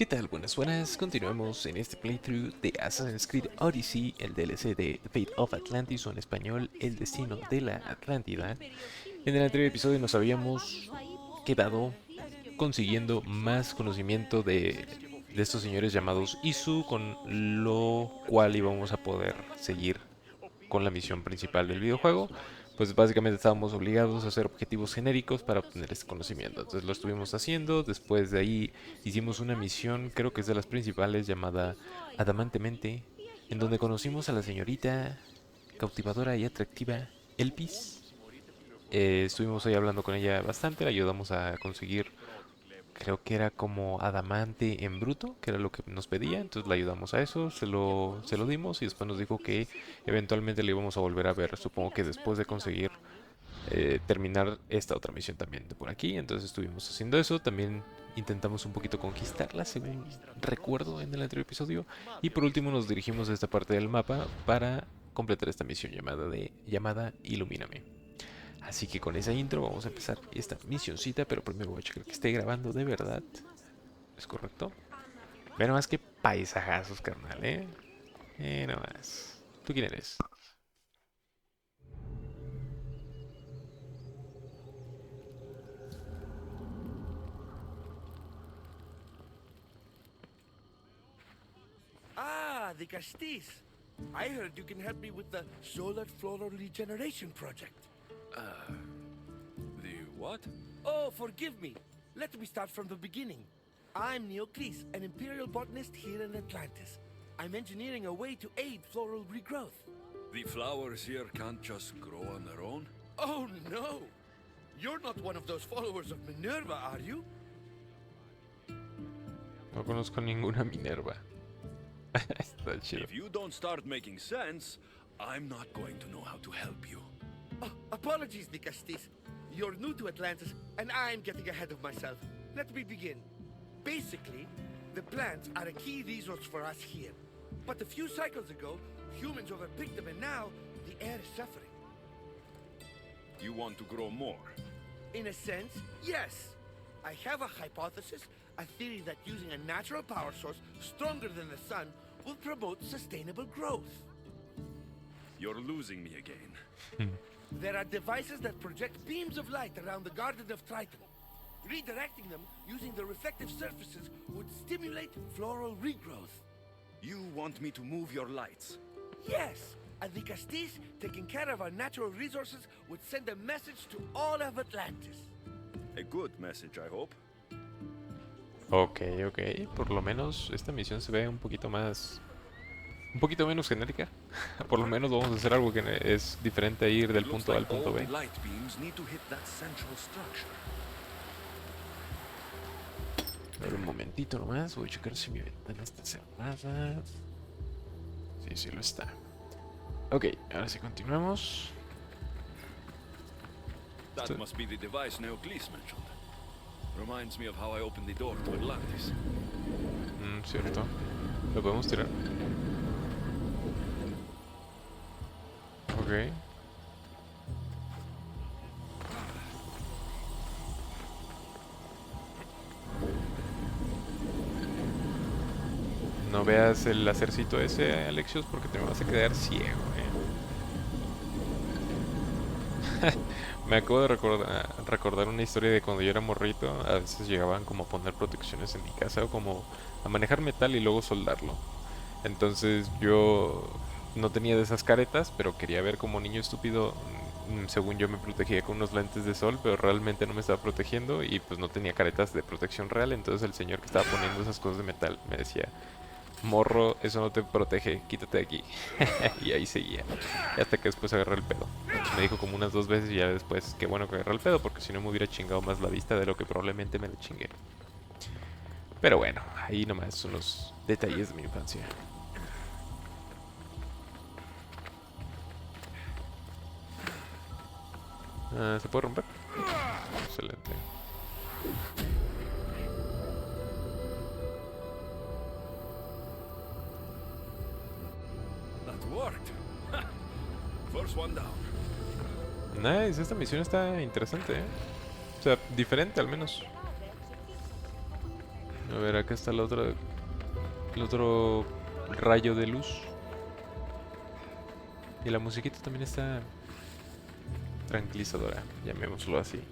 ¿Qué tal? Buenas, buenas. Continuemos en este playthrough de Assassin's Creed Odyssey, el DLC de Fate of Atlantis o en español, El Destino de la Atlántida. En el anterior episodio nos habíamos quedado consiguiendo más conocimiento de estos señores llamados Isu, con lo cual íbamos a poder seguir con la misión principal del videojuego. Pues básicamente estábamos obligados a hacer objetivos genéricos para obtener este conocimiento. Entonces lo estuvimos haciendo. Después de ahí hicimos una misión, creo que es de las principales, llamada Adamantemente, en donde conocimos a la señorita cautivadora y atractiva Elpis. Estuvimos ahí hablando con ella bastante, le ayudamos a conseguir, creo que era como adamante en bruto, que era lo que nos pedía. Entonces le ayudamos a eso, se lo dimos y después nos dijo que eventualmente le íbamos a volver a ver, supongo que después de conseguir terminar esta otra misión también de por aquí. Entonces estuvimos haciendo eso, también intentamos un poquito conquistarla según recuerdo en el anterior episodio, y por último nos dirigimos a esta parte del mapa para completar esta misión llamada Ilumíname. Así que con esa intro vamos a empezar esta misioncita, pero primero voy a checar que esté grabando de verdad. ¿Es correcto? Ve nomás que paisajazos, carnal, ¿eh? Nomás. ¿Tú quién eres? Ah, the Castis. I heard you can help me with the solar floral regeneration project. The what? Oh, forgive me. Let me start from the beginning. I'm Neocles, an imperial botanist here in Atlantis. I'm engineering a way to aid floral regrowth. The flowers here can't just grow on their own? Oh, no! You're not one of those followers of Minerva, are you? No conozco ninguna Minerva. Está chido. If you don't start making sense, I'm not going to know how to help you. Oh, apologies, the Castis. You're new to Atlantis, and I'm getting ahead of myself. Let me begin. Basically, the plants are a key resource for us here. But a few cycles ago, humans overpicked them, and now the air is suffering. You want to grow more? In a sense, yes. I have a hypothesis, a theory that using a natural power source stronger than the sun will promote sustainable growth. You're losing me again. There are devices that project beams of light around the Garden of Triton. Redirecting them using the reflective surfaces would stimulate floral regrowth. You want me to move your lights? Yes, and the Castis taking care of our natural resources would send a message to all of Atlantis. A good message, I hope. Ok, ok. Por lo menos esta misión se ve un poquito más... un poquito menos genérica. Por lo menos vamos a hacer algo que es diferente a ir del It looks punto A al like punto all B. the light beams need to hit that central structure. A ver, un momentito nomás. Voy a checar si mi ventana está cerrada. Sí, sí lo está. Ok, ahora sí continuamos. That So- must be the device Neocles mentioned. Reminds me of how I opened the door to Atlantis. Cierto. ¿Lo podemos tirar? Ok. No veas el lacercito ese, Alexios, porque te me vas a quedar ciego, Me acabo de recordar una historia de cuando yo era morrito. A veces llegaban como a poner protecciones en mi casa o como a manejar metal y luego soldarlo. Entonces yo no tenía de esas caretas, pero quería ver como niño estúpido. Según yo me protegía con unos lentes de sol, pero realmente no me estaba protegiendo y pues no tenía caretas de protección real. Entonces el señor que estaba poniendo esas cosas de metal me decía: morro, eso no te protege, quítate de aquí. Y ahí seguía. Y hasta que después agarré el pedo. Me dijo como unas 2 veces y ya después, qué bueno que agarré el pedo, porque si no me hubiera chingado más la vista de lo que probablemente me la chingué. Pero bueno, ahí nomás son los detalles de mi infancia. ¿Se puede romper? Excelente. That worked. First one down. Nice, esta misión está interesante, ¿eh? O sea, diferente al menos. A ver, acá está el otro rayo de luz. Y la musiquita también está tranquilizadora, llamémoslo así.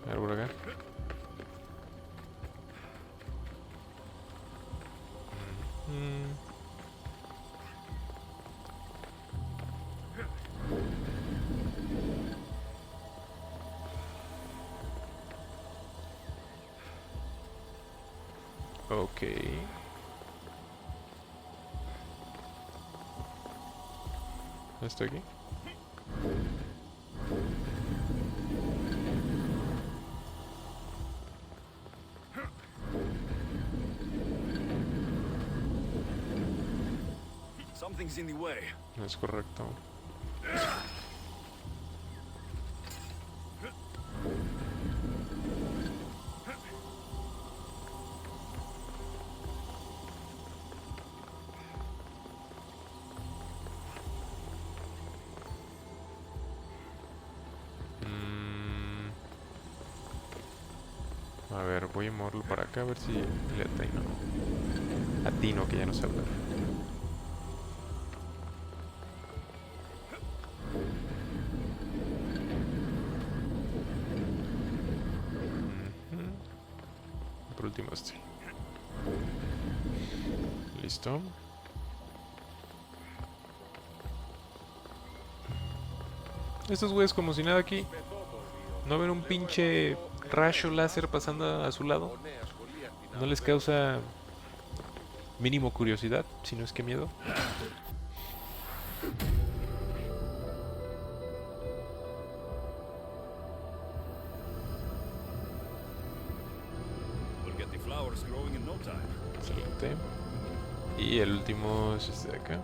A ver por acá. Ok. ¿Estoy aquí? Something's in the way. No es correcto. A ver, voy a moverlo para acá a ver si le atino. Atino, que ya no sé hablar. Por último este. Listo. Estos güeyes como si nada aquí. ¿No ven un pinche rayo láser pasando a su lado? ¿No les causa mínimo curiosidad, si no es que miedo? We'll get the flowers growing in no time. Excelente. Y el último es este de acá.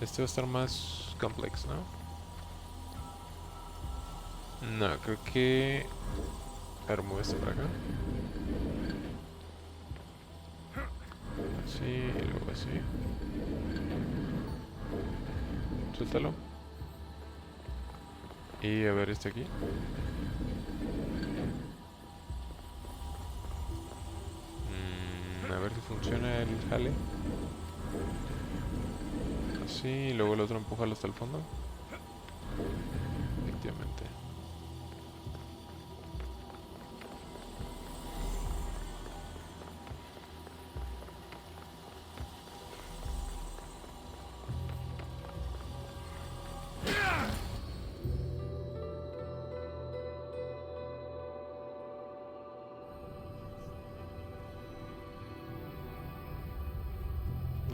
Este va a estar más complex, ¿no? No, creo que... armo este para acá. Así, y luego así. Suéltalo. Y a ver este aquí. A ver si funciona el jale. Así, y luego el otro empújalo hasta el fondo. Efectivamente.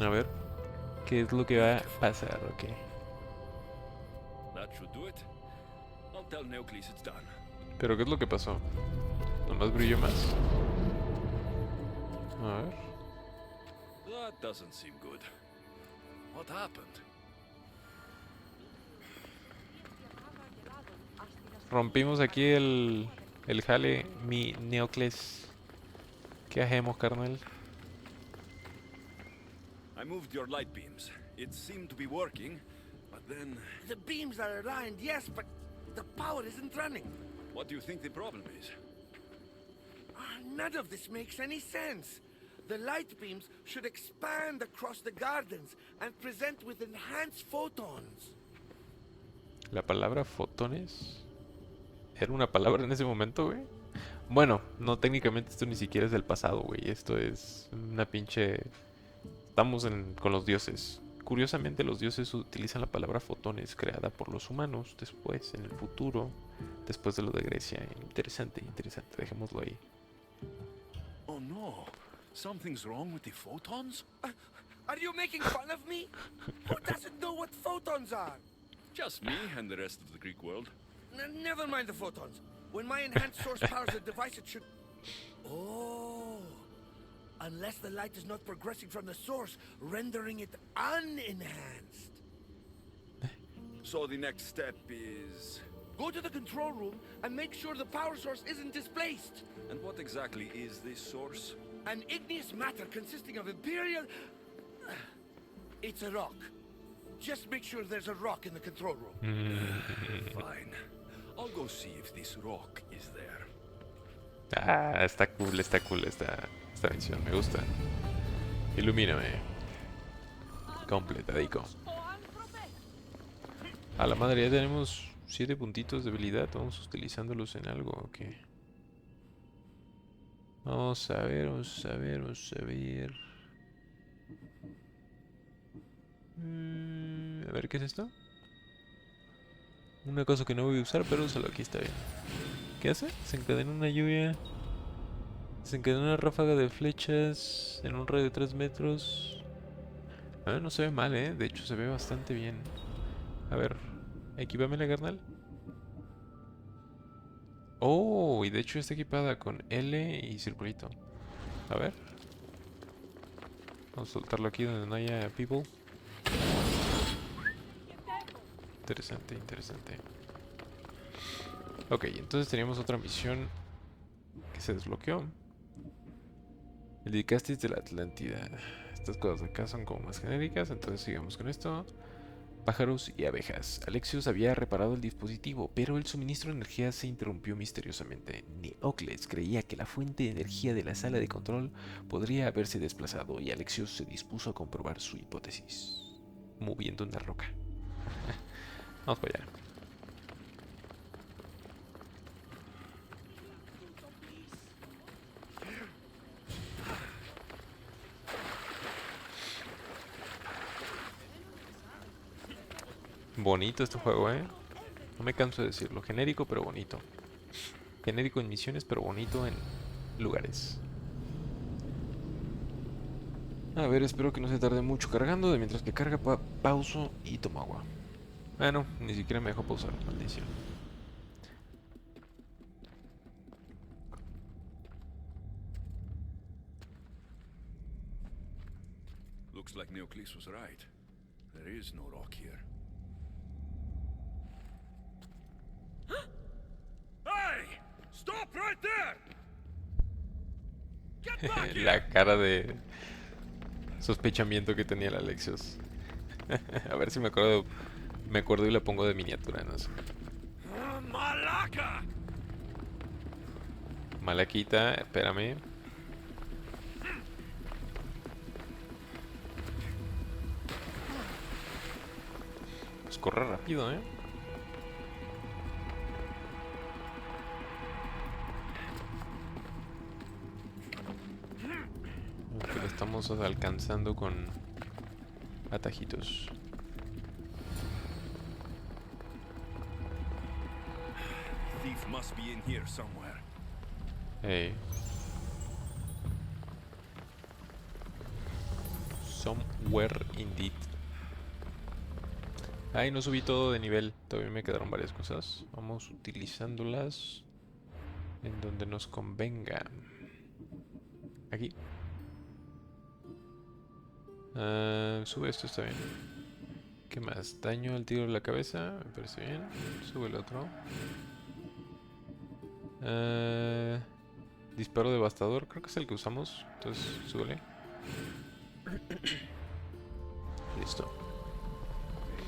A ver, ¿qué es lo que va a pasar? Ok. That should do it. I'll tell Neocles it's done. Pero ¿qué es lo que pasó? Nomás brilló más. A ver. That doesn't seem good. What happened? Rompimos aquí el jale, mi Neocles. ¿Qué hacemos, carnal? I moved your light beams. It seemed to be working, but then... The beams are aligned, yes, but the power isn't running. What do you think the problem is? None of this makes any sense. The light beams should expand across the gardens and present with enhanced photons. La palabra fotones era una palabra en ese momento, güey. Bueno, no, técnicamente esto ni siquiera es del pasado, güey. Esto es una pinche... Estamos con los dioses. Curiosamente, los dioses utilizan la palabra fotones creada por los humanos después, en el futuro, después de lo de Grecia. Interesante, interesante. Dejémoslo ahí. Oh no! Something's wrong with the photons? Are you making fun of me? Who doesn't know what photons are? Just me and the rest of the Greek world. Never mind the photons. When my enhanced source powers the device, it should... Oh... unless the light is not progressing from the source, rendering it unenhanced. So the next step is... Go to the control room and make sure the power source isn't displaced. And what exactly is this source? An igneous matter consisting of imperial... It's a rock. Just make sure there's a rock in the control room. Fine. I'll go see if this rock is there. Ah, está cool esta misión, me gusta. Ilumíname. Completadico. A la madre, ya tenemos 7 puntitos de habilidad. Vamos utilizándolos en algo, ¿o qué? Vamos a ver, vamos a ver, vamos a ver. A ver, ¿qué es esto? Una cosa que no voy a usar, pero úsalo, aquí está bien. ¿Qué hace? Se encadena una lluvia. Se encadena una ráfaga de flechas en un radio de 3 metros. Ah, no se ve mal, ¿eh? De hecho, se ve bastante bien. A ver, equipámela, carnal. Oh, y de hecho está equipada con L y circulito. A ver. Vamos a soltarlo aquí donde no haya people. Interesante, interesante. Ok, entonces teníamos otra misión que se desbloqueó. El Dicastis de la Atlántida. Estas cosas de acá son como más genéricas, entonces sigamos con esto. Pájaros y abejas. Alexios había reparado el dispositivo, pero el suministro de energía se interrumpió misteriosamente. Neocles creía que la fuente de energía de la sala de control podría haberse desplazado y Alexios se dispuso a comprobar su hipótesis, moviendo una roca. Vamos para allá. Bonito este juego, no me canso de decirlo. Genérico pero bonito. Genérico en misiones pero bonito en lugares. A ver, espero que no se tarde mucho cargando. De mientras que carga, pauso y tomo agua. Ah, no, ni siquiera me dejó pausar. Maldición. Looks like Neocles was right. There is no rock here. Hey! Stop right there! Get back here! La cara de sospechamiento que tenía el Alexios. A ver si me acuerdo y la pongo de miniatura, no sé. ¡Malaca! Malaquita, espérame. Pues corre rápido, Aunque lo estamos alcanzando con atajitos. Thief must be in here somewhere. Hey. Somewhere indeed. Ay, no subí todo de nivel. Todavía me quedaron varias cosas. Vamos utilizándolas en donde nos convenga. Aquí. Sube esto, está bien. ¿Qué más? Daño al tiro de la cabeza. Me parece bien. Sube el otro. Disparo devastador. Creo que es el que usamos. Entonces, súbele. Listo.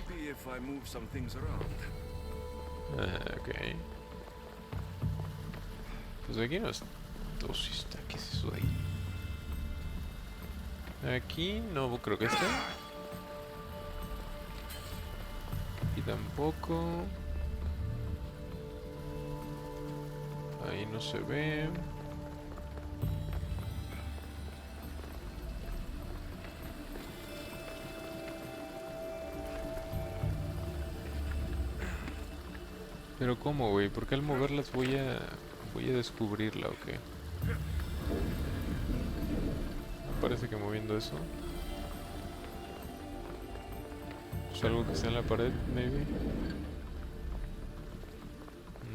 Maybe if I move some things around. Ok. Pues aquí no es dosista. ¿Qué es eso de ahí? Aquí no creo que esté. Aquí tampoco. Ahí no se ve. Pero ¿cómo, güey? ¿Por qué al moverlas voy a descubrirla o qué? Parece que moviendo eso es algo que está en la pared, maybe.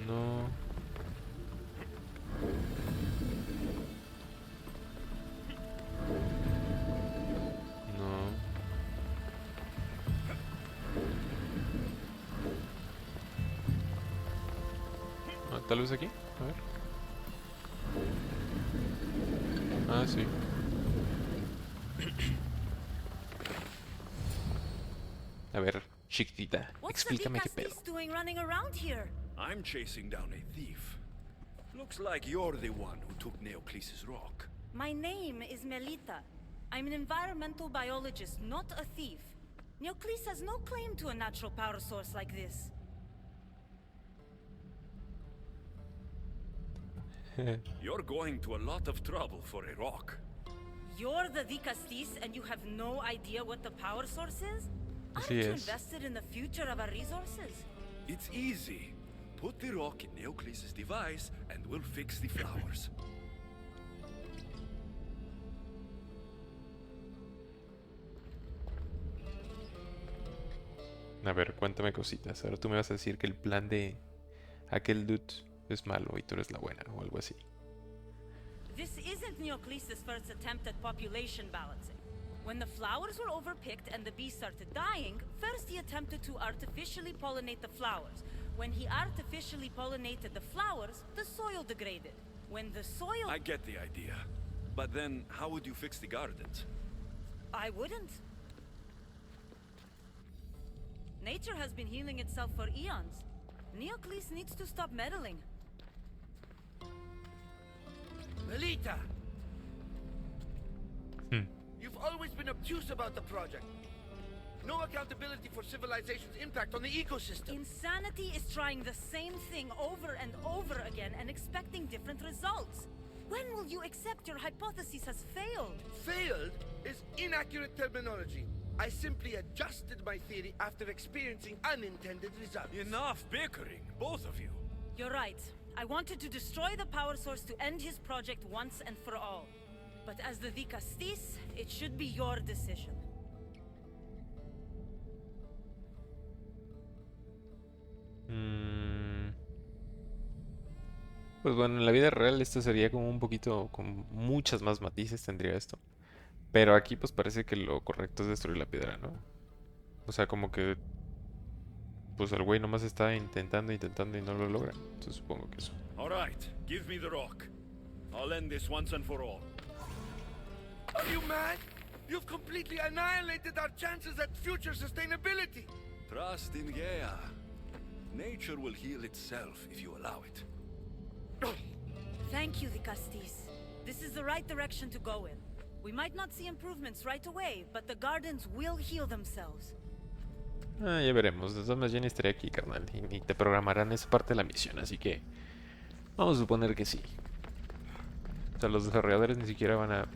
No. Tal vez aquí. A ver. Ah, sí. A ver, chiquitita, What's the explícame qué pedo. Dicastis doing running around here? I'm chasing down a thief. Looks like you're the one who took Neocles' rock. My name is Melita. I'm an environmental biologist, not a thief. Neocles has no claim to a natural power source like this. You're going to a lot of trouble for a rock. You're the Dicastis and you have no idea what the power source is? Aren't Así you es. invested in the future of our resources? It's easy. Put the rock in Neocles' device and we'll fix the flowers. A ver, cuéntame cositas. Ahora tú me vas a decir que el plan de aquel dude es malo y tú eres la buena o algo así. This isn't Neocles' first attempt at population balancing. When the flowers were overpicked and the bees started dying, first he attempted to artificially pollinate the flowers. When he artificially pollinated the flowers, the soil degraded. When the soil... I get the idea. But then, how would you fix the gardens? I wouldn't. Nature has been healing itself for eons. Neocles needs to stop meddling. Melita! Hmm. You've always been obtuse about the project. No accountability for civilization's impact on the ecosystem. Insanity is trying the same thing over and over again and expecting different results. When will you accept your hypothesis has failed? Failed is inaccurate terminology. I simply adjusted my theory after experiencing unintended results. Enough bickering, both of you. You're right. I wanted to destroy the power source to end his project once and for all. But as the Dicastis, it should be your decision. Pues bueno, en la vida real esto sería como un poquito, con muchas más matices tendría esto. Pero aquí pues parece que lo correcto es destruir la piedra, ¿no? O sea, como que pues el güey nomás está intentando y no lo logra. Entonces supongo que eso. Alright, give me the rock. I'll end this once and for all. Are you mad? You've completely annihilated our chances at future sustainability. Trust in Gaia. Nature will heal itself if you allow it. Thank you, Dicastis. This is the right direction to go in. We might not see improvements right away, but the gardens will heal themselves. Ah, ya veremos. De todas maneras, ya ni estaré aquí, carnal. Y te programarán esa parte de la misión, así que vamos a suponer que sí. O sea, los desarrolladores ni siquiera van a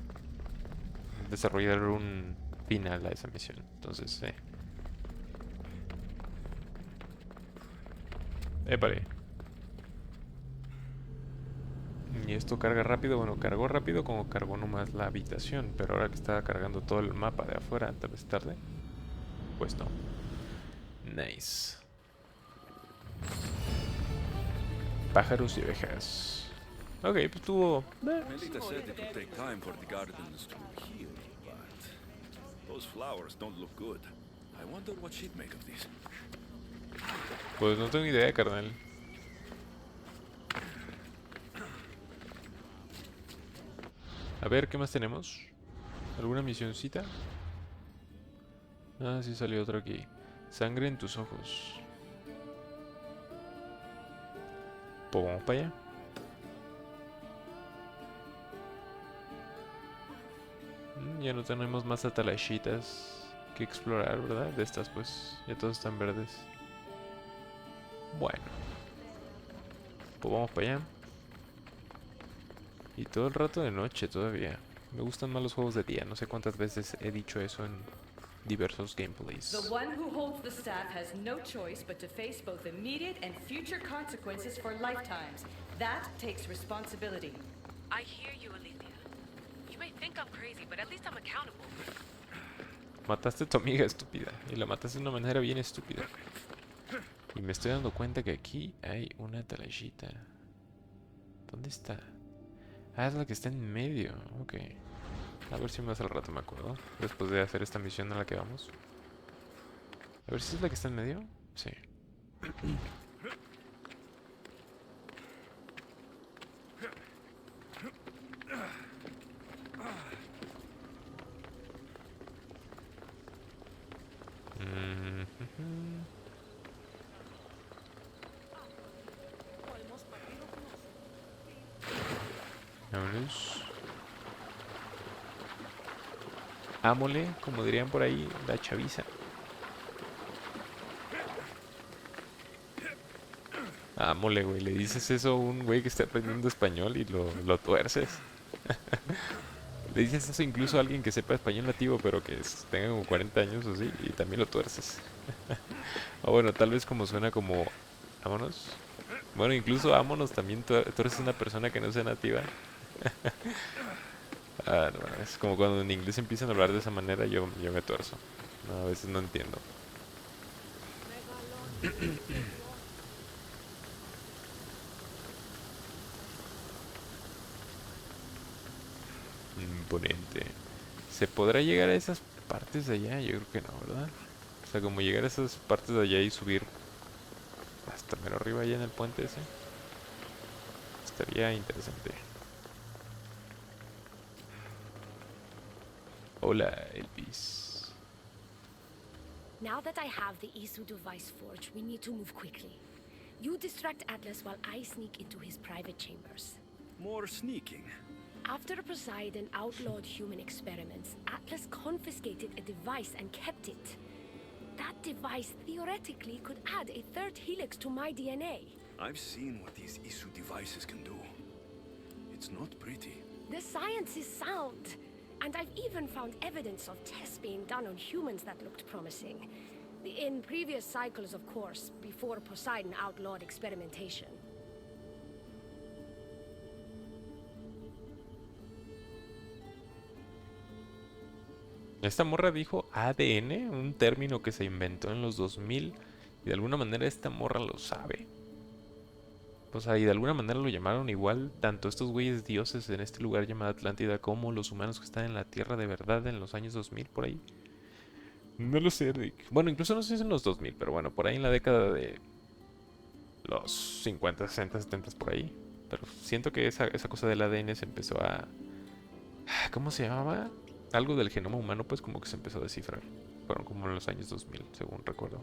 desarrollar un final a esa misión. Entonces, Épale. Y esto carga rápido. Bueno, cargó rápido como cargó nomás la habitación. Pero ahora que está cargando todo el mapa de afuera, tal vez tarde. Pues no. Nice. Pájaros y abejas. Ok, pues tuvo... Melita said it would take time for the gardens to heal, but those flowers don't look good. I wonder what she'd make of this. Pues no tengo idea, carnal. A ver, ¿qué más tenemos? ¿Alguna misioncita? Ah, sí salió otro aquí. Sangre en tus ojos. Pues vamos para allá. Ya no tenemos más atalashitas que explorar, ¿verdad? De estas pues, ya todos están verdes. Bueno. Pues vamos para allá. Y todo el rato de noche todavía. Me gustan más los juegos de día. No sé cuántas veces he dicho eso en diversos gameplays. The one who holds the staff has no choice but to face both immediate and future consequences for lifetimes. That takes responsibility. I hear you, Alicia. You may think I'm crazy, but at least I'm accountable. Mataste a tu amiga, estúpida. Y la mataste de una manera bien estúpida. Y me estoy dando cuenta que aquí hay una atalashita. ¿Dónde está? Ah, es la que está en medio. Ok. A ver si más al rato me acuerdo. Después de hacer esta misión a la que vamos. A ver si es la que está en medio. Sí. ámole, como dirían por ahí, la chaviza. Ámole, güey, le dices eso a un güey que está aprendiendo español y lo tuerces. Le dices eso incluso a alguien que sepa español nativo, pero que tenga como 40 años o así, y también lo tuerces. O bueno, tal vez como suena como vámonos. Bueno, incluso vámonos también tuerces a una persona que no sea nativa. No, es como cuando en inglés empiezan a hablar de esa manera, yo me tuerzo. No, a veces no entiendo. Imponente. ¿Se podrá llegar a esas partes de allá? Yo creo que no, ¿verdad? O sea, como llegar a esas partes de allá y subir hasta mero arriba allá en el puente ese. Estaría interesante. Hola, Elpis. Now that I have the Isu device forged, we need to move quickly. You distract Atlas while I sneak into his private chambers. More sneaking. After Poseidon outlawed human experiments, Atlas confiscated a device and kept it. That device theoretically could add a third helix to my DNA. I've seen what these Isu devices can do. It's not pretty. The science is sound. And I've even found evidence of tests being done on humans that looked promising. In previous cycles, of course, before Poseidon outlawed experimentation. Esta morra dijo ADN, un término que se inventó en los 2000, y de alguna manera esta morra lo sabe. O sea, y de alguna manera lo llamaron igual tanto estos güeyes dioses en este lugar llamado Atlántida como los humanos que están en la Tierra de verdad en los años 2000 por ahí. No lo sé, Rick. Bueno, incluso no sé si en los 2000, pero bueno, por ahí en la década de los 50, 60, 70 por ahí. Pero siento que esa cosa del ADN se empezó a... ¿Cómo se llamaba? Algo del genoma humano pues como que se empezó a descifrar. Fueron como en los años 2000, según recuerdo.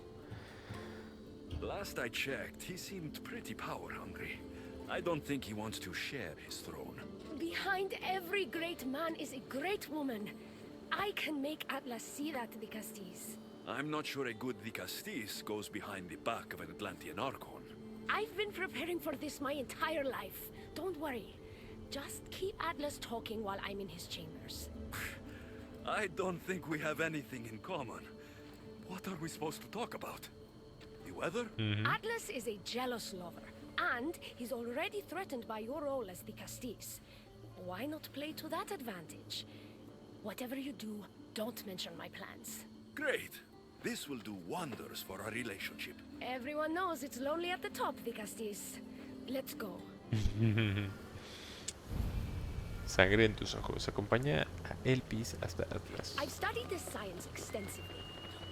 Last I checked, he seemed pretty power hungry. I don't think he wants to share his throne. Behind every great man is a great woman. I can make Atlas see that, Dicastis. I'm not sure a good Dicastis goes behind the back of an Atlantean Archon. I've been preparing for this my entire life. Don't worry. Just keep Atlas talking while I'm in his chambers. I don't think we have anything in common. What are we supposed to talk about? The weather? Atlas is a jealous lover, and he's already threatened by your role as the Castis. Why not play to that advantage? Whatever you do, don't mention my plans. Great. This will do wonders for our relationship. Everyone knows it's lonely at the top, the Castis. Let's go. Sangre en tus ojos. Acompaña a Elpis hasta Atlas. I've studied this science extensively.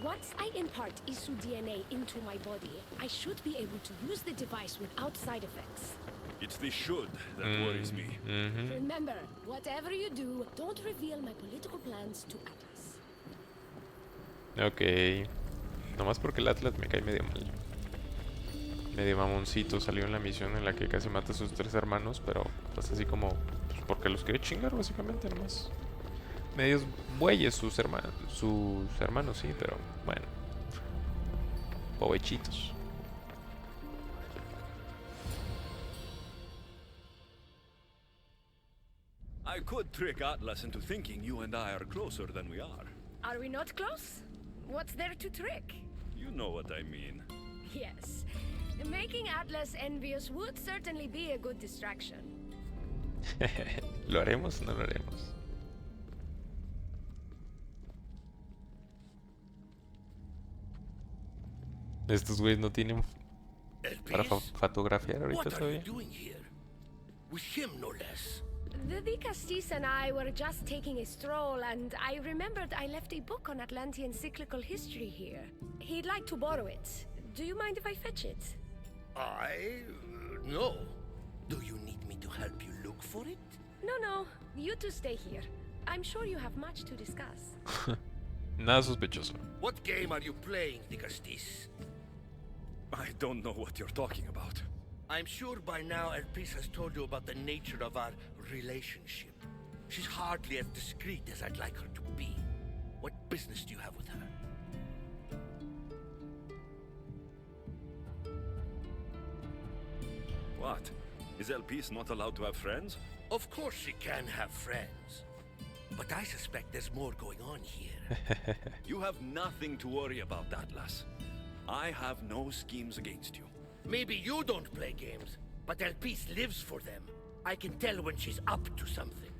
Once I impart Isu DNA into my body, I should be able to use the device without side effects. It's the should that worries me. Remember, whatever you do, don't reveal my political plans to Atlas. Ok. Nomás porque el Atlas me cae medio mal. Medio mamoncito. Salió en la misión en la que casi mata a sus 3 hermanos, pero pues así como... Pues porque los quiere chingar básicamente nomás. Medios bueyes sus hermanos, sí, pero bueno. Povechitos. I could trick Atlas into thinking you and I are closer than we are. Are we not close? What's there to trick? You know what I mean. Yes. Making Atlas envious would certainly be a good distraction. ¿Lo haremos o no lo haremos? Estos güeyes no tienen para fotografiar ahorita What are you todavía. doing here? With him, no less. The Dicastis and I were just taking a stroll, and I remembered I left a book on Atlantean cyclical history here. He'd like to borrow it. Do you mind if I fetch it? No. Do you need me to help you look for it? No. You two stay here. I'm sure you have much to discuss. Nada sospechoso. What game are you playing, Dicastis? I don't know what you're talking about. I'm sure by now Elpis has told you about the nature of our relationship. She's hardly as discreet as I'd like her to be. What business do you have with her? What? Is Elpis not allowed to have friends? Of course she can have friends. But I suspect there's more going on here. You have nothing to worry about, Atlas. I have no schemes against you. Maybe you don't play games, but Elpis lives for them. I can tell when she's up to something.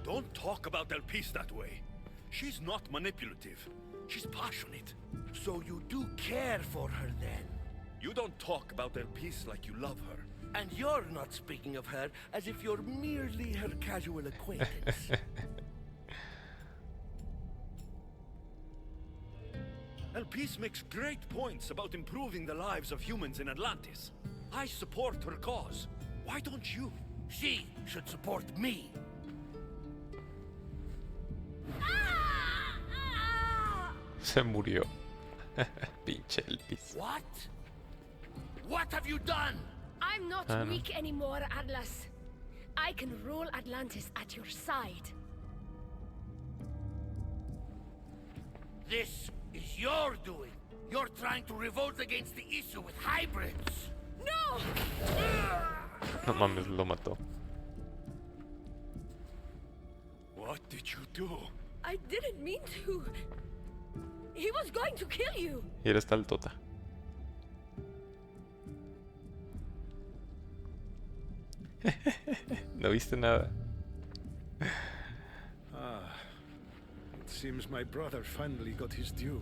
Don't talk about Elpis that way. She's not manipulative. She's passionate. So you do care for her then? You don't talk about Elpis like you love her. And you're not speaking of her as if you're merely her casual acquaintance. Elpis makes great points about improving the lives of humans in Atlantis. I support her cause. Why don't you? She should support me. Se murió. Pinche Elpis. What? What have you done? I'm not No. weak anymore, Atlas. I can rule Atlantis at your side. This is your doing. You're trying to revolt against the issue with hybrids. No! No mames, lo mató. What did you do? I didn't mean to. He was going to kill you. Y eres tal tota. No viste nada. It seems my brother finally got his due.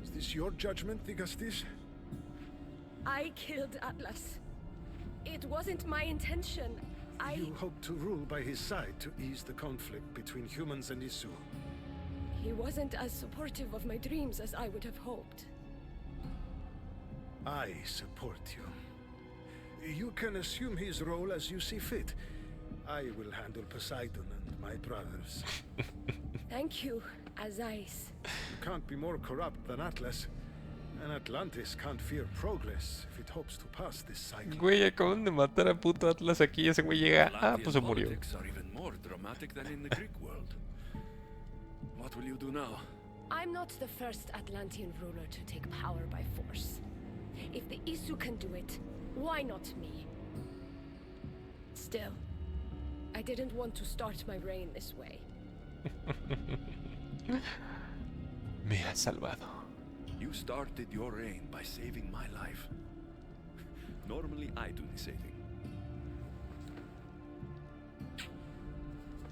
Is this your judgment, Digastis? I killed Atlas. It wasn't my intention. You hoped to rule by his side to ease the conflict between humans and Isu. He wasn't as supportive of my dreams as I would have hoped. I support you. You can assume his role as you see fit. I will handle Poseidon and my brothers. Thank you, Azais. You can't be more corrupt than Atlas. And Atlantis can't fear progress if it hopes to pass this cycle. Güey, acaban de matar a puto Atlas aquí y ese güey llega. Ah, Atlantean pues se murió. politics are even more dramatic than in the Greek world. What will you do now? I'm not the first Atlantean ruler to take power by force. If the Isu can do it, why not me? Still, I didn't want to start my reign this way. Me has salvado. You started your reign by saving my life. Normally I do the saving.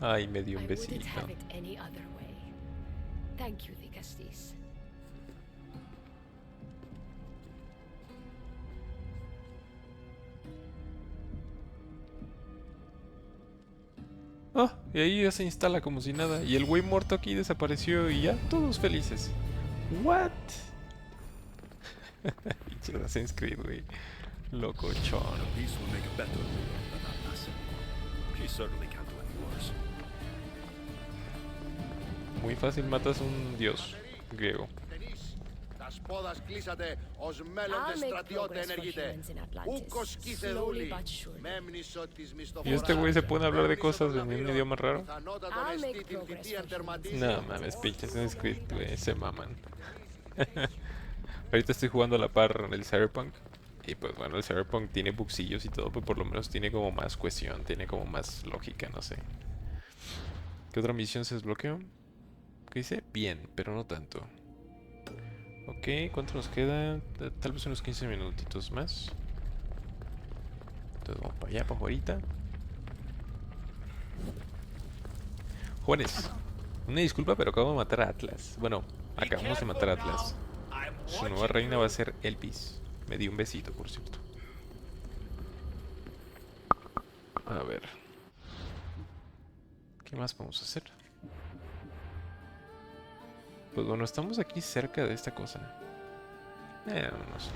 Ay, me dio I un wouldn't besito. have it any other way. Thank you, Digastis. Ah, y ahí ya se instala como si nada. Y el güey muerto aquí desapareció y ya todos felices. What? Pinche Assassin's Creed, güey. Locochón. Elpis will make a better ruler than Atlas. She certainly can't do any worse. Muy fácil matas un dios griego. I'll make progress for humans in Atlantis, slowly but surely. Y este güey se pone a hablar de cosas en un idioma raro. I'll make progress for humans. No mames, pinche Assassin's Creed, güey, se maman. Ahorita estoy jugando a la par el Cyberpunk. Y pues bueno, el Cyberpunk tiene bugsillos y todo, pero por lo menos tiene como más cohesión, tiene como más lógica, no sé. ¿Qué otra misión se desbloqueó? ¿Qué dice? Bien, pero no tanto. Ok, ¿cuánto nos queda? Tal vez unos 15 minutitos más. Entonces vamos para allá, para ahorita. Jóvenes, una disculpa, pero acabo de matar a Atlas. Bueno, acabamos de matar a Atlas. Su nueva reina va a ser Elpis. Me dio un besito, por cierto. A ver. ¿Qué más podemos hacer? Pues bueno, estamos aquí cerca de esta cosa. Vámonos.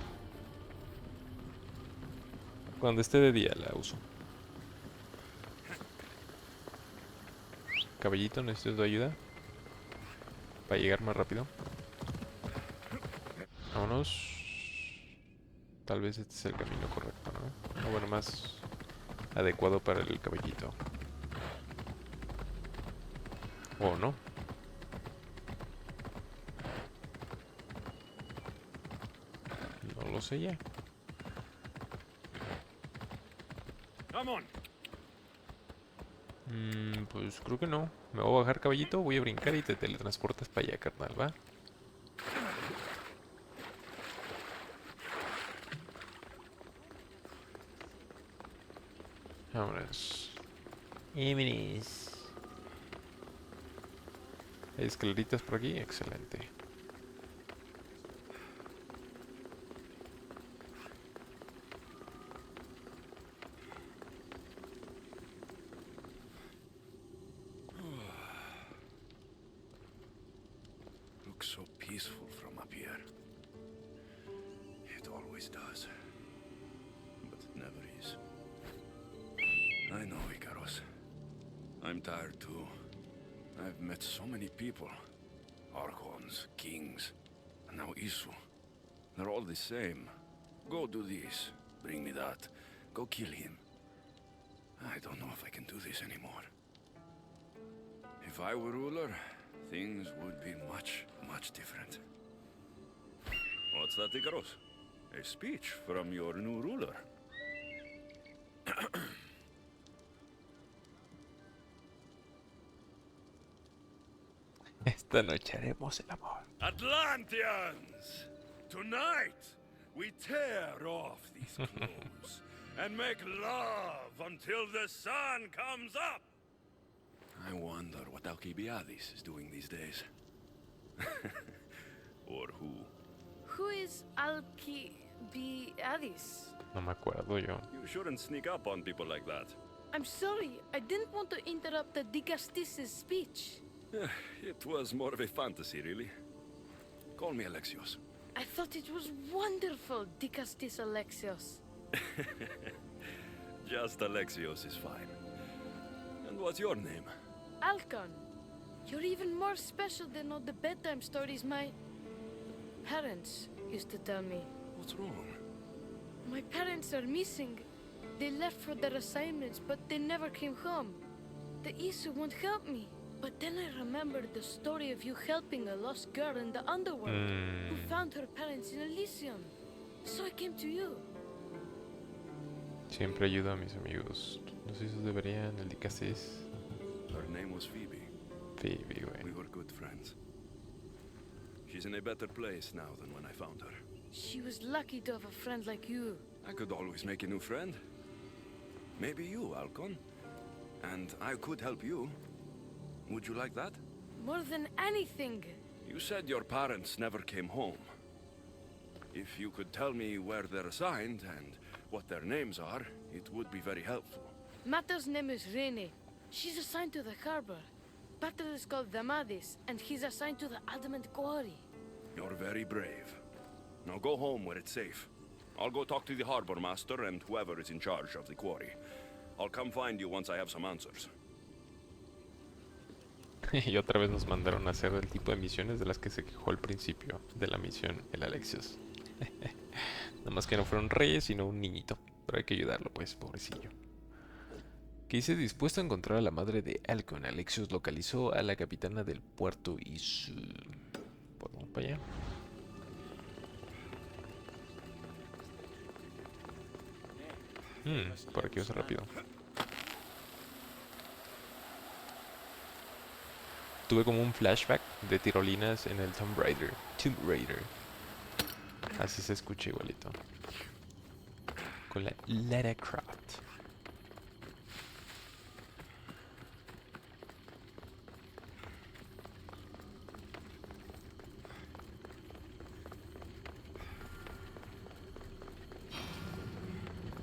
Cuando esté de día la uso. Caballito, necesito tu ayuda para llegar más rápido. Vámonos. Tal vez este es el camino correcto, ¿no? O bueno, más adecuado para el caballito. ¿O no? No lo sé ya. Come on. Pues creo que no. Me voy a bajar, caballito, voy a brincar y te teletransportas para allá, carnal, ¿va? Vámonos. Vámonos. ¿Hay escaleritas por aquí? Excelente. Looks so peaceful from up here. It always does. But it never is. I know, Icaros. I'm tired too. I've met so many people. Archons, kings, and now Isu. They're all the same. Go do this, bring me that, go kill him. I don't know if I can do this anymore. If I were ruler, things would be much, much different. What's that, Icaros? A speech from your new ruler. Esta noche haremos el amor. Atlanteans! Tonight, we tear off these clothes and make love until the sun comes up! I wonder what Alcibiades is doing these days. Or who. Who is Alcibiades? No me acuerdo yo. You shouldn't sneak up on people like that. I'm sorry, I didn't want to interrupt the Dicastis' speech. It was more of a fantasy, really. Call me Alexios. I thought it was wonderful, Dicastis Alexios. Just Alexios is fine. And what's your name? Alcon, you're even more special than all the bedtime stories my parents used to tell me. What's wrong? My parents are missing. They left for their assignments, but they never came home. The Isu won't help me. But then I remembered the story of you helping a lost girl in the underworld who found her parents in Elysium. So I came to you. Siempre ayudo a mis amigos. Los hijos deberían, el Dicastis. Her name was Phoebe. Phoebe, güey. We were good friends. She's in a better place now than when I found her. She was lucky to have a friend like you. I could always make a new friend. Maybe you, Alcon. And I could help you. Would you like that? More than anything. You said your parents never came home. If you could tell me where they're assigned and what their names are, it would be very helpful. Mata's name is Rene. She's assigned to the harbor. Pater is called Damadis, and he's assigned to the Adamant Quarry. You're very brave. Now go home where it's safe. I'll go talk to the harbor master and whoever is in charge of the quarry. I'll come find you once I have some answers. Y otra vez nos mandaron a hacer el tipo de misiones de las que se quejó al principio de la misión, el Alexios. Nada más que no fueron reyes, sino un niñito. Pero hay que ayudarlo, pues, pobrecillo. Que dice dispuesto a encontrar a la madre de Alcon. Alexios localizó a la capitana del puerto y su... ¿Podemos para allá? Por aquí va rápido. Tuve como un flashback de tirolinas en el Tomb Raider. Así se escucha igualito. Con la Lara Croft.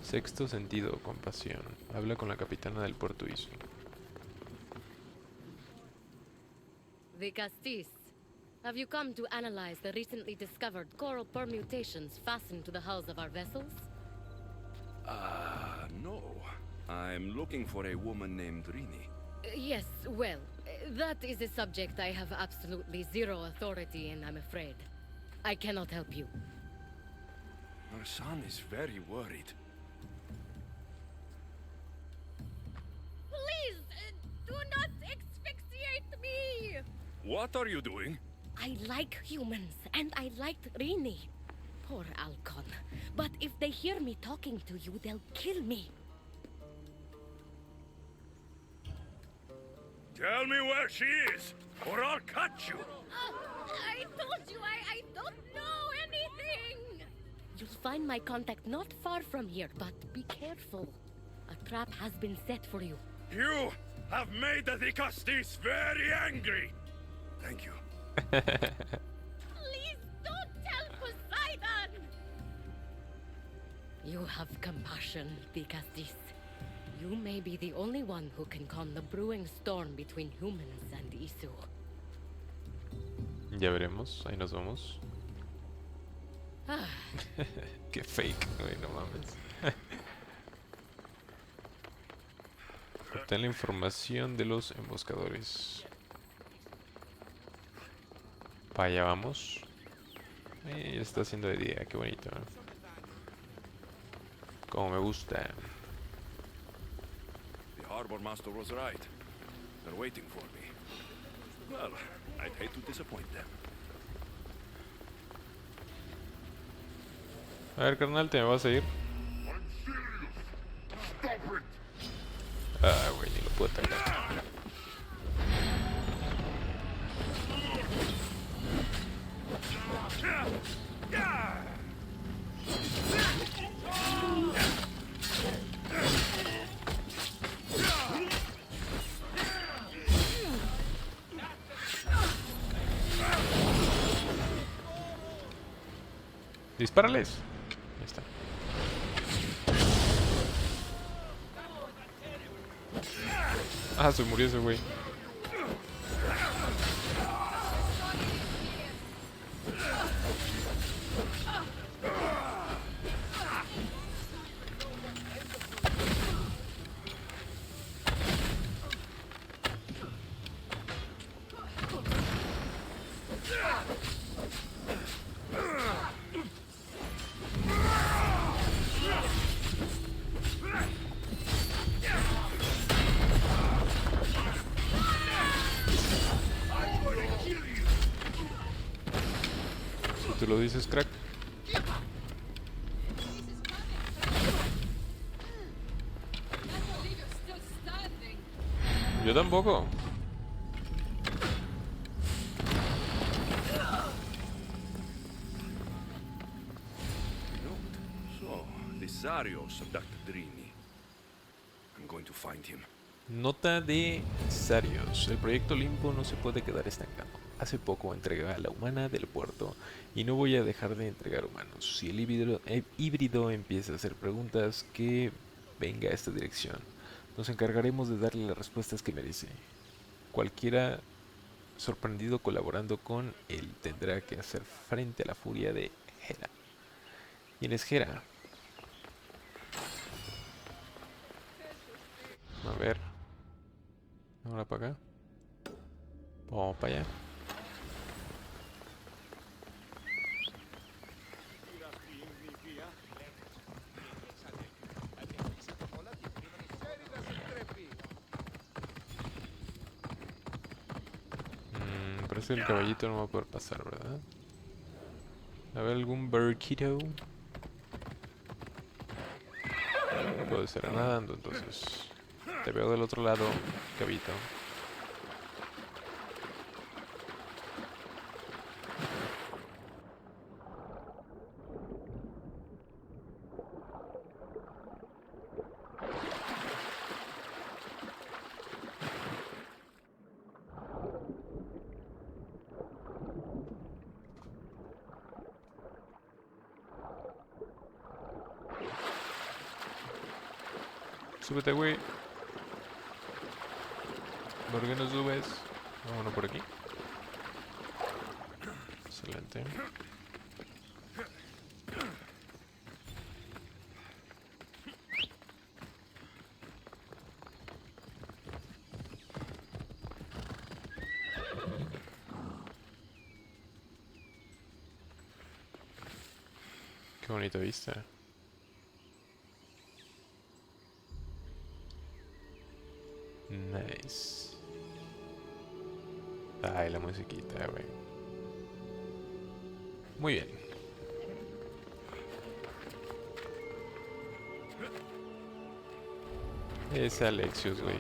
Sexto sentido, compasión. Habla con la capitana del puerto Isu. Dicastis, have you come to analyze the recently discovered coral permutations fastened to the hulls of our vessels? No. I'm looking for a woman named Rini. Yes, well, that is a subject I have absolutely zero authority in, I'm afraid. I cannot help you. Our son is very worried. What are you doing? I like humans, and I liked Rini. Poor Alcon. But if they hear me talking to you, they'll kill me. Tell me where she is, or I'll cut you. I told you I don't know anything! You'll find my contact not far from here, but be careful. A trap has been set for you. You have made the Castis very angry. Thank you. Please don't tell Poseidon! You have compassion, Dicastis. You may be the only one who can calm the brewing storm between humans and Isu. Ya veremos, ahí nos vamos. Qué fake, güey, no mames. Obtén la información de los emboscadores. Para allá vamos. Ya está haciendo de día, qué bonito. Como me gusta. The harbor master was right. They're waiting for me. Well, I'd hate to disappoint them. A ver, carnal, ¿te me vas a ir? Ah, güey, ni lo puedo atacar. Dispárales. Ahí está. Ah, se murió ese güey. ¿Tú lo dices, crack? Yo tampoco. So, Lissarios abducted Rini. I'm going to find him. Nota de Sarios. El proyecto Limbo no se puede quedar estancado. Hace poco entregué a la humana del puerto y no voy a dejar de entregar humanos. Si el híbrido empieza a hacer preguntas, que venga a esta dirección. Nos encargaremos de darle las respuestas que merece. Cualquiera sorprendido colaborando con él tendrá que hacer frente a la furia de Hera. ¿Quién es Hera? A ver. Ahora para acá. Vamos para allá. Parece que el caballito no va a poder pasar, ¿verdad? A ver, algún barquito. No puede ser nadando, entonces. Te veo del otro lado, caballito. Súbete, güey. ¿Por qué no subes? Vámonos por aquí. Excelente. Qué bonita vista. Nice. Ay, la musiquita, güey. Muy bien. Es Alexios, güey.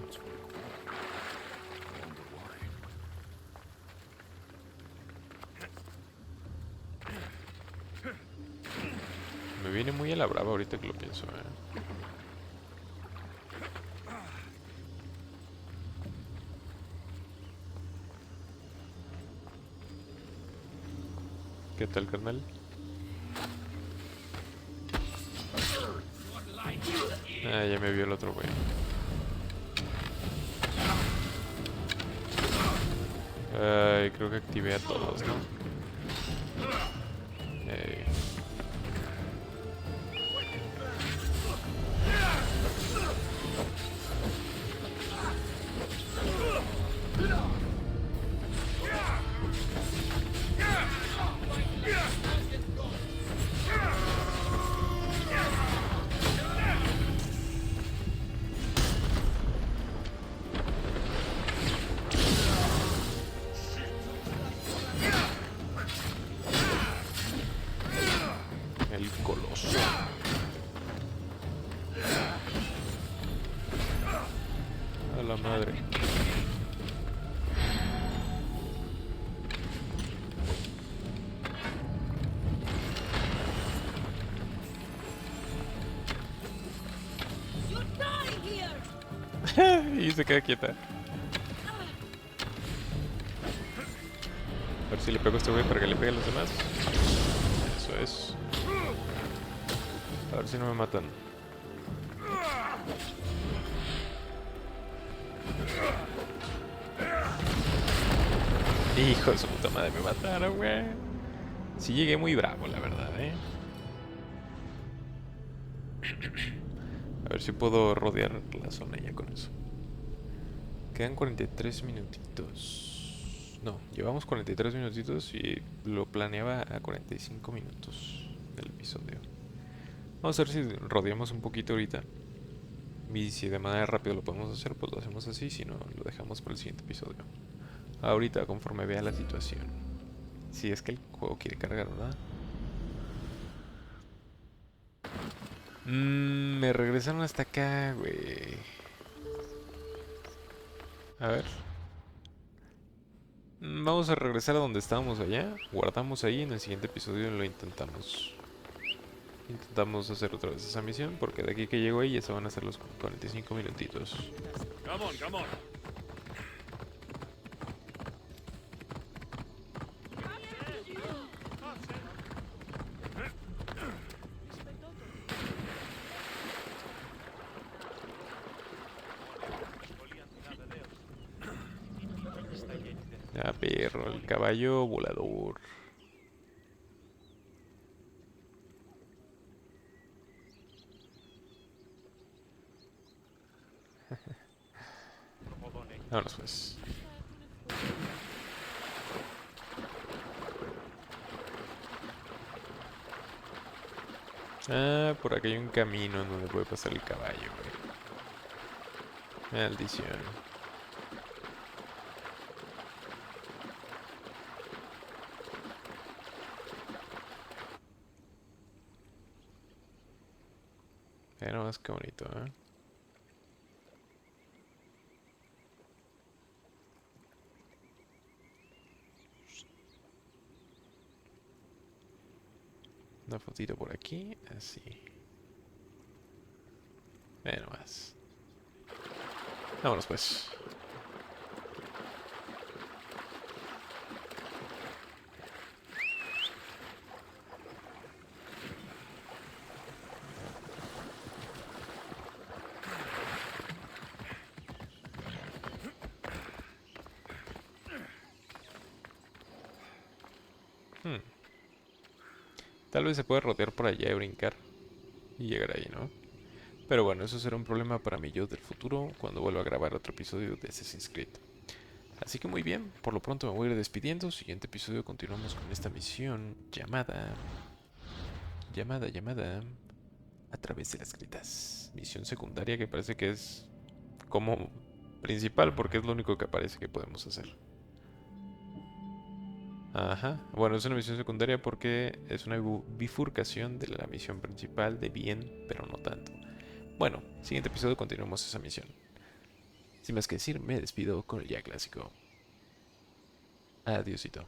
Me viene muy a la brava ahorita que lo pienso, ¿Qué tal, carnal? Ah, ya me vio el otro, güey. Ay, creo que activé a todos, ¿no? El coloso. A la madre. Y se queda quieta. A ver si le pego a este güey para que le pegue a los demás. Eso es. A ver si no me matan. Hijo de su puta madre, me mataron, güey. Sí llegué muy bravo, la verdad, A ver si puedo rodear la zona ya con eso. Quedan 43 minutitos. No, llevamos 43 minutitos y lo planeaba a 45 minutos del episodio. Vamos a ver si rodeamos un poquito ahorita. Y si de manera rápida lo podemos hacer, pues lo hacemos así. Si no, lo dejamos para el siguiente episodio. Ahorita, conforme vea la situación. Si es que el juego quiere cargar, ¿verdad? Me regresaron hasta acá, güey. A ver. Vamos a regresar a donde estábamos allá. Guardamos ahí. En el siguiente episodio lo intentamos. Intentamos hacer otra vez esa misión. Porque de aquí que llego ahí ya se van a hacer los 45 minutitos. Come on, come on. Ah, perro, el caballo volador. Vámonos pues. Ah, por aquí hay un camino en donde puede pasar el caballo, güey. Maldición. Pero más que bonito, ¿eh? Una fotito por aquí, así. Bueno, más. Vámonos pues. Tal vez se puede rodear por allá y brincar y llegar ahí, ¿no? Pero bueno, eso será un problema para mi yo del futuro cuando vuelva a grabar otro episodio de Assassin's Creed. Así que muy bien, por lo pronto me voy a ir despidiendo. Siguiente episodio continuamos con esta misión llamada a través de las gritas. Misión secundaria que parece que es como principal porque es lo único que parece que podemos hacer. Ajá. Bueno, es una misión secundaria porque es una bifurcación de la misión principal de bien, pero no tanto. Bueno, siguiente episodio continuamos esa misión. Sin más que decir, me despido con el ya clásico. Adiósito.